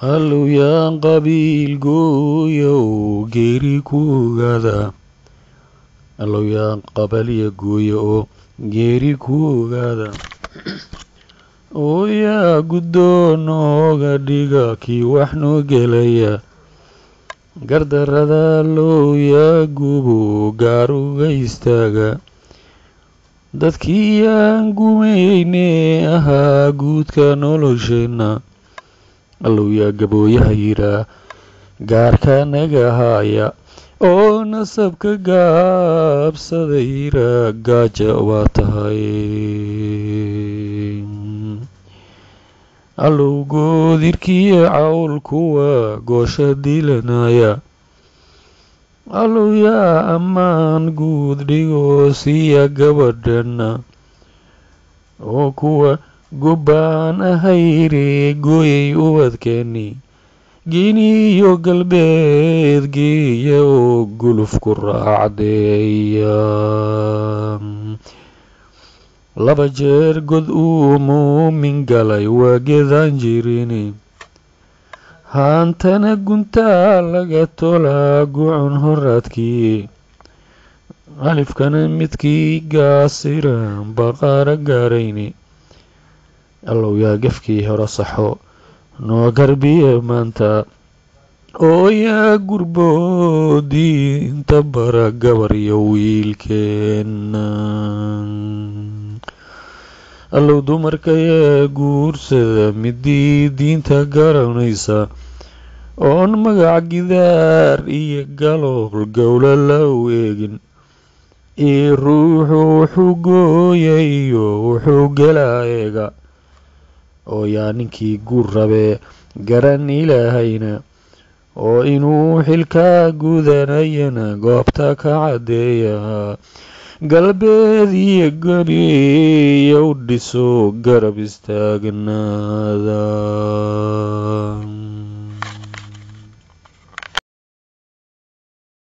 allow yaan qabiil gooyo geeri kuugada allow yaan qabaliya gooyo oo geeri kuugada oo yaa guddoonoga dhiga kii wax noo gelaya gardarrada allow yaa gubo gaar uga istaaga dadkii yaan gumayne ahaa guudka nolosheenna allow yaa gabooyaha yiraa gaarka naga haaya oo nasabka gaabsada yiraa gaaja waa tahay allow goodirkiiyo cawl kuwa goosha dilanaya allow yaa ammaan guud dhigoo siiya gabadhana oo kuwa gubbaan ahayre gooyay ubadkeeni geeniyo galbeed geeya oo guluf ku raacdeeya laba jeer god uu muumin galay waa geedaan jirini haantana guntaa laga tolaa gucun horaadkii alifkana midkii gaasiran baqaara gaarayni allow yaa gefkii hore saxo noo garbiye maanta oo yaa gurboodii inta bara gabar iyo wiilkeena allow dumarka yaa guursada midii diinta garanaysa oon magac gidaar iyo galool gowla la u eegin ii ruuxu wuxuu gooyayo wuxuu gelaa eega oo yaa ninkii guur rabee garan ilaahayna oo inuu xilka gudanayana goobta ka caddeeya galbeed iyo gariya u dhiso garab istaagnaada